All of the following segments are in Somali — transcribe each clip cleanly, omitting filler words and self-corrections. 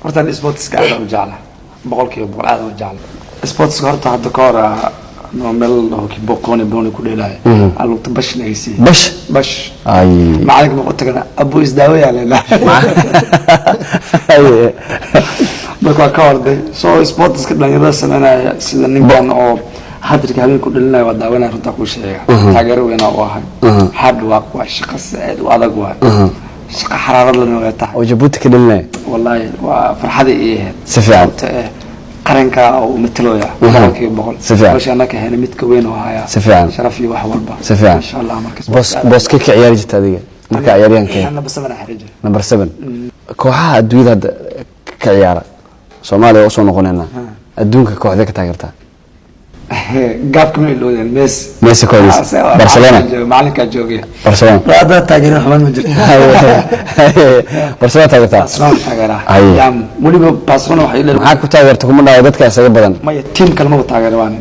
horta sports ka aad u jeclaa boqolkiiba boqol aad u jeclaa sports horta hadda ka hor meel hockey boqoni booni ku dheelay alugta bash leeysi bash ay macallinka ma qotagana abu isdaawo yaalena marka ka horday soo sports ka dhalinyarada sameynaya sida ninkan oo hadrika habeen ku dhalinayo waa daawana runta ku sheega taageero weyn oo ahay hard work waa shaqo saad u adag waa shaqo xaraarad lana waa tahay oo Djibouti ka dhalinayo wallahi waa farxad ee safiyan qaranka oo mataloya boqolkiiba boqol safiyan ka hela mid ka weyn oo haya safiyan sharaf iyo wax walba safiyan insha Allah markaas boos ka ciyaari jirta adiga marka ciyaaryahanka number 7 kooxaha adduunyada ka ciyaara Soomaaliya oo soo noqonayna adduunka kooxda ka taageerta gaabka ma iloodan Messi kooxda Barcelona maalinka joogay Barcelona raada taageero xamaan ma jirto Barcelona taageerta taageera ayam waliba Barcelona waxay leedahay maxaa ku taageerta kuma dhaw dadka isaga badan ma team kalma u taageeraan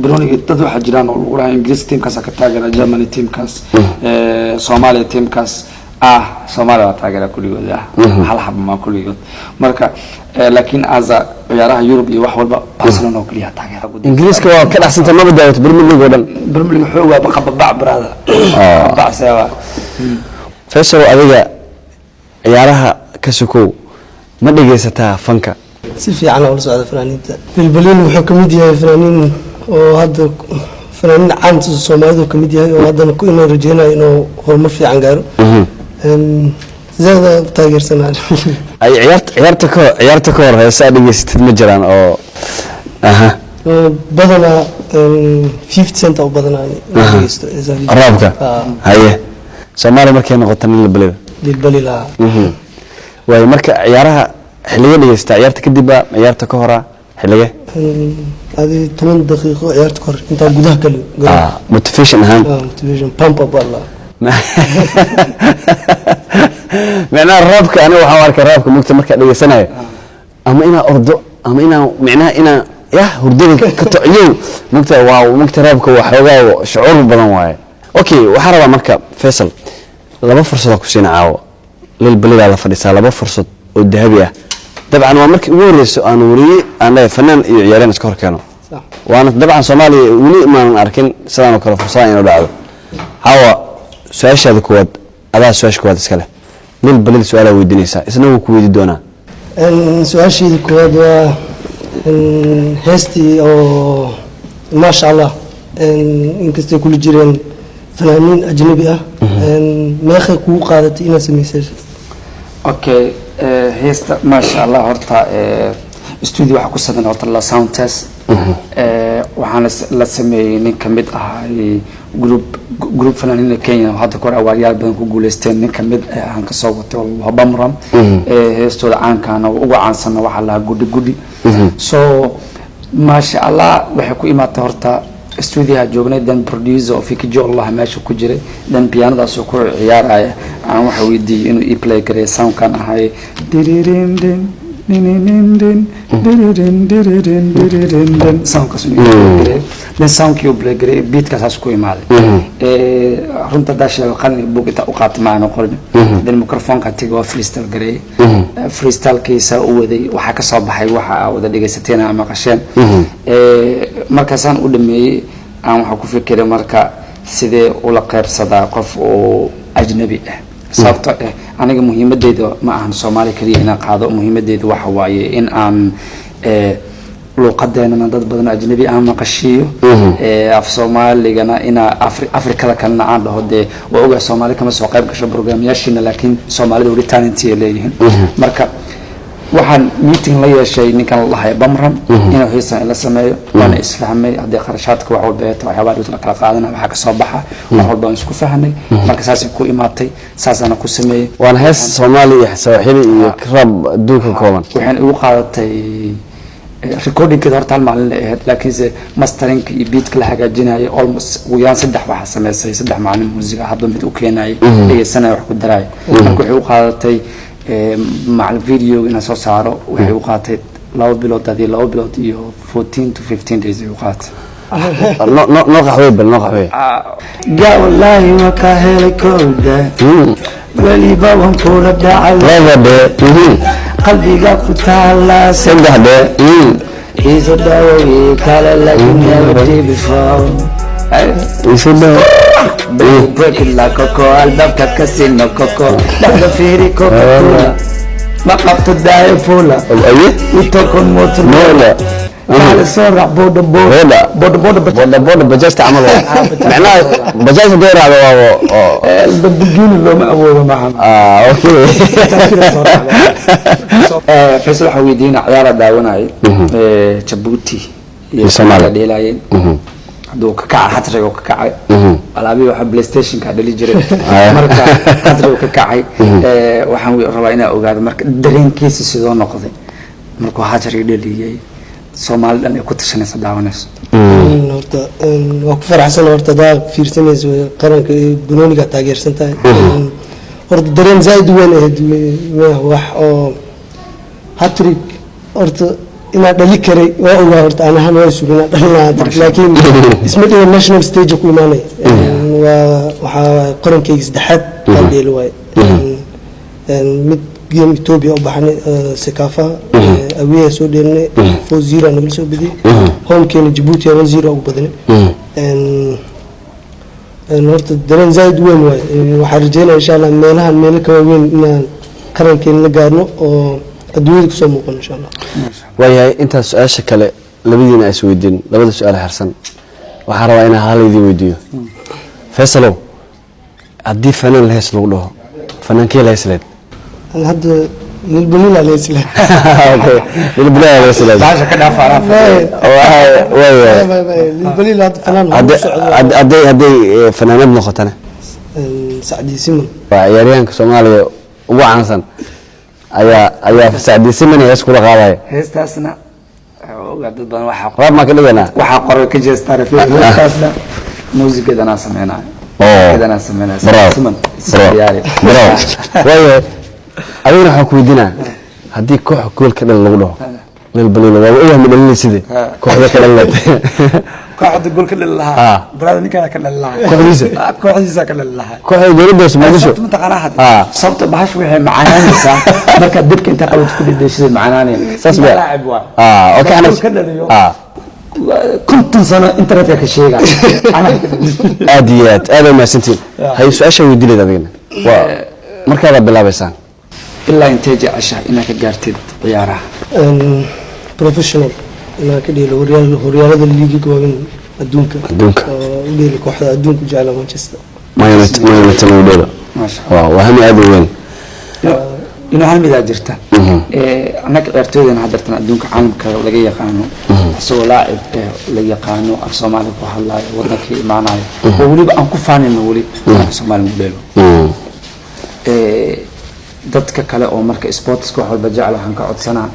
Bruniga dad waxa jiraan oo lagu raacay English teamkaas ka taageera Germany teamkaas Soomaaliya teamkaas Soomaaliya taageera kulligood hal xab ma kulligood marka laakiin aza ciyaaraha Europe iyo wax walba Barcelona oo kaliya taageera Ingiriiska waa ka dhaxsanta ma badawt Premier League oo dhan Premier League xoog waa qababac brada bacsawa Faisal adiga ciyaaraha ka sukow ma dhageysataa fanka si fiican oo la socda fanaaniinta bilbilin wuxuu kamid yahay fanaaniin oo hadda fanaaniin caan Soomaalidu kamid yahay oo hadda ku inoo rajeenayo inuu horumar fiican gaaro زاد تاجر سنة أي عيارتك هور هي سادة جست مجران أو بدنا 50 سنت أو بدنا رابك هاي سمارة مركي نقطة للبلد لا وهي مركي عيارها حلية جست عيارتك الدبا عيارتك هورا حلية هذه 8 دقيقة عيارتك هور أنت جودها كله موتيفيشن هان موتيفيشن بامب أب الله معناه الرابك أنا وحوارك الرابك ممكن مركز لي سنة أما إنا أرضو أما إنا معناه إنا يا هردين كتعيو ممكن واو ممكن رابك وحوجا وشعور بالنواي أوكي وحرب مركب فيصل لما فرصة كوسين عاو للبلد على فريسة لما فرصة والذهبية طبعا ومركب وريس أنا وري أنا فنان يعلن سكور كانوا وأنا طبعا صومالي ولي ما أركن سلام وكرة فرصة إنه بعده هوا سؤال هذا كود هذا سؤال كود إسكاله للبلد سؤال ويدنيسا إسنو كويد دونا سؤال شيء كود هستي أو ما شاء الله إن كستي كل جيران فنانين أجنبية ما يخلقوا قادة إنا سميسر أوكي هست ما شاء الله هرتا استوديو حكو سدنا هرتا الله ساوند تيست وحنا لسمي نكمل جروب فنانين كينيا وهذا كور أواريال بدن كوجولستين نكمل عن كسوة والله بمرم هستول عن كانوا وعن سنة وحلا جودي so ما شاء الله وحكوا إما تهرتا استوديو جوجنا دن بروديوسر في كجو الله ماشي كجري دن بيانو ده سكور عيار عن وحويدي إنه يبلاي كري ساوند كان هاي دين ساوند كسوني لين ساوند كيو بلاي كري بيت كاساس كوي مال رنت داش قلني بوقت أوقات معنا قلنا دين الميكروفون كاتيجو فريستال كري فريستال كيسا ودي وحكى صباحي وحا وده دقيقة ستين عم قشين مركزان قدامي عم حكوا في كده مركا سيد ولا قير صداقة أجنبي sababta aniga muhiimadeedu ma ahan Soomaali kaliya inaan qaado muhiimadeedu waxa waaye in aan luqadeena dad badan ajnabi ah maqashiyo af Soomaaligana ina Afrikada kalena aan dhaho de waa ogaa Soomaali kama soo qayb gasho barnaamijyada laakiin Soomaalida wali talent leeyihiin marka waxaan meeting la yeeshay ninkan la lahay Bamram inuu xiisan la sameeyo waana isfahmay hadii qarashaadka wax walba ay tahay waxyaabo la kala qaadana waxa ka soo baxa wax walba isku fahnay marka saas ku imaatay saasana ku sameeyay waan hees Soomaali iyo Soomaali iyo krab duulka kooban waxaan ugu qaadatay recording kida horta maalin la ahayd laakiin se mastering iyo beat kala hagaajinayay almost wiyaan saddex waxa sameysay saddex maalin muusiga hadba mid u keenay dhageysanay wax ku daray marka wuxuu qaadatay مع الفيديو إن صاروا وحيوقات لو بلوت هذه لو بلوت يو 14 to 15 days يوقات نوقع ويبل نوقع ويبل جا والله وكاهل كودا ولي بابهم كولا داعي qalbiga ku taala saddexde iso dhawowi kale laakiin never did before isu dhow break it like coco albaabka kasino coco dhexda fiiri coca-cola ma qabto daayo pula aye itokon motor noola kale soo raac boda boda bajasta camal macnaha bajasta deeraada waa dadbigini looma awoodo maaha okay faysal waxa weydiina ciyaara daawanay Djibouti iyo Soomaaliya dheelayeen haduu ka kaca hatriga ka kacay alaabi waxa PlayStation ka dhali jiray marka hatriga ka kacay waxaan rabaa inaan ogaado marka dareenkiisa sidoo noqday markuu hatriga dhaliyay Soomaaliya ay ku tashanaysa daawanayso horta waa ku faraxsan horta daa fiirsanayso qaranka banooniga taageersan tahay horta dareen zaid weyn wax oo hatrig horta ina dhali karay waa ogaa horta aan ahaan waa sugnaa dhalnaa laakiin isma dhigo national stage ku imaanay waxa qarankayga saddexaad baan dheeli waay mid game Ethiopia u baxnay Sekafa awiya soo dheelnay 4-0 naga soo badiyay home keena Djibouti 1-0 ugu badnay horta dareen zaid weyn waay waxaan rajeynayaa insha Allah meelahan meel ka weyn inaan qarankeena la gaarno oo adduunyada kusoo muuqan insha Allah waayahay inta su'aasha kale labadiina is weydiin labada su'aal harsan waxaan rabaa inaan hal idin weydiiyo Faisalow haddii fanaan hees lagu dhaho fanaankee la heesleed hadda lilbulila leesla okay lilbulila leesla baasha ka dhaafara lilbulila hadda fanaan hadday fanaanad noqotana Sacdi Siman waa ciyaaryahanka Soomaaliya ugu caansan ayaa Sacdi Siman hees kula qaaday heestaasna ogaa dad badan waxa qaab ma ka dhiganaa waxa qoray ka jeestaa heestaasna muusikadana sameynaa كذا سمعنا سمن سياري وايه أنا حكوا دينا هديك كوح كل كذا اللي قلوه للبليل وإيه من اللي سيدي كوح كذا اللي كوح تقول كل الله براد نكنا كل الله كوح يسا كل الله كوح يقول بس ما نشوف صوت متقنع حد صوت بحش وحي معانا نسا مركز دبك انت قلت كل ديش معانا ساس بقى لاعب واحد اوكي انا كنت سنة انترنت كشيء عاديات هذا ما سنتين هاي سؤال ويدي لي دابين مركز بالله بيسان إلا إنتاج عشاء إنك قارتد عيارة بروفيشنال إنك كده الهوريال هذا اللي يجي كمان الدونك ودي لك واحدة الدونك جعله مانشستر ما يمتلون ما شاء الله وهم هذا وين إنه هل ماذا جرته أنا كأرتوي أنا حضرتنا الدونك عالم كلاجي يقانو سو لاعب اللي يقانو الصومالي وحلا ودك معنا وولي بأنكو فاني نولي الصومالي مبلو dadka kale oo marka sports wax walba jecel waxaan ka codsanaa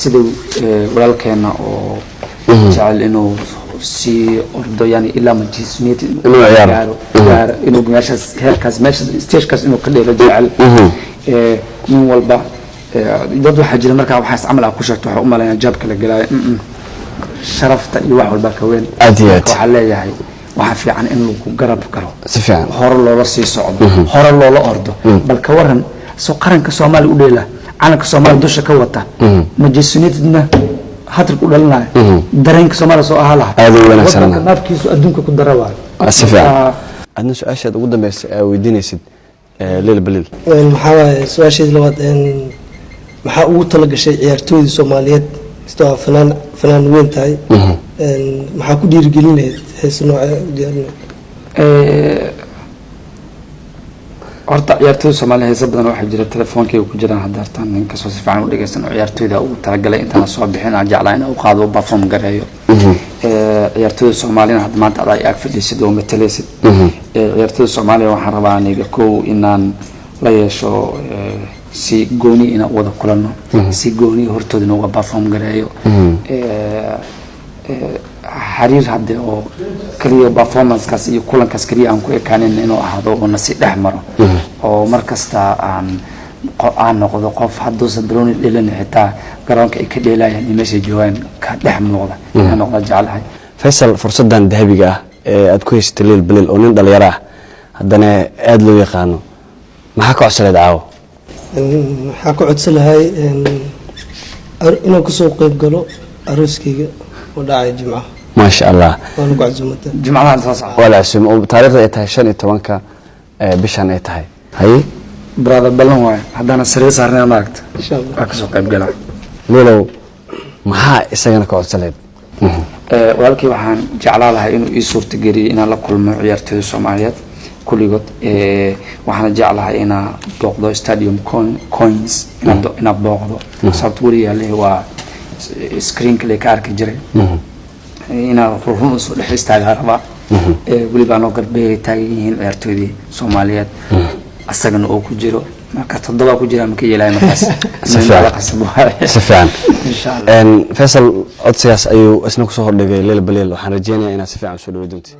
sidoo walaalkeena oo jecel inuu si ordo yani ilaa majismiyad inuu ciyaaro inuu meeshaas heerkaas meeshaas stagekaas inuu ka dheelo jecel nin walba dad waxa jira marka waxaas camal ku sheegto waxa u maleeyaa job kala galay sharafta iyo wax walba ka weyn waxa leeyahay waxa fiican in lagu garab garo si fiican hore loola sii socdo hore loola ordo bal ka waran soo qaranka Soomaali u dheela calanka Soomaali dusha ka wata majisnidna hadir ku dhalanaay dareenka Soomaali soo ahaa laha aad u wanaagsan nafkiisu adduunka ku darawaa si fiican adna su'aashaad ugu dambeysay ay weydiinaysid leel balil maxaa waaye su'aashaad labaad maxaa ugu tala gashay ciyaartooyda Soomaaliyeed istoo fanaan weyn tahay maxaa ku dhiirigelinayd hees nooca diyaarna horta ciyaartooyda Soomaaliya heesa badan waxa jira telefoonkeega ku jiraan hadartan ninka soo si fiican u dhageysan ciyaartooyda ugu talagalay inta soo bixin aan jeclaan inuu qaado perform gareeyo ciyaartooyda Soomaaliya hadda maanta ay ag fadhiisid oo matalaysid ciyaartooyda Soomaaliya waxaan rabaa aniga koow inaan la yeesho si gooni ina wada kulano si gooni hortooda inuu perform gareeyo xariir hadda oo kaliya performance kaas iyo kulankaas kaliya aan ku ekaanin inuu ahaado oo nasi dhex maro oo markasta aan noqdo qof hadduu sabrooni dhelan xitaa garoonka ay ka dheelayaan meesha joogan ka dhex muuqda inaan noqdo jecelahay Faisal fursadan dahabiga ah ee aad ku haysatay leel balil oo nin dhalinyaro ah haddana aad loo yaqaano maxaa ka codsaday daawo waxaa ku codsan lahay inaan kusoo qayb galo arooskayga oo dhacay jimcaha ما شاء الله waana ku casuumata jimcadaha soo socda ولا اسم وتاريخ اي تاhay 15 bishan ay tahay hay brother ballan waay haddana sariir saarnaa maaragta insha allah waa kasoo qayb galaa leelow maxaa isagana ka codsaleed walaalkii waxaan jeclaa lahaa inuu ii suurta geliyay inaan la kulmo ciyaartooyda Soomaaliyeed kulligood waxaan jeclahay inaan booqdo stadium coins inaan booqdo sababta waliya leh waa screen kale ka arki jiray inaan ruuxu soo dhex istaagaa rabaa waliba anoo garbeey taagan yihiin ciyaartooydii Soomaaliyeed asagana oo ku jiro marka toddoba ku jira markii yeelay markaas safaan insha Allah Faisal codsigaas ayuu isna ku soo hordhigay Leel Baleel waxaan rajeynayaa inaad si fiican u soo dhaweydonto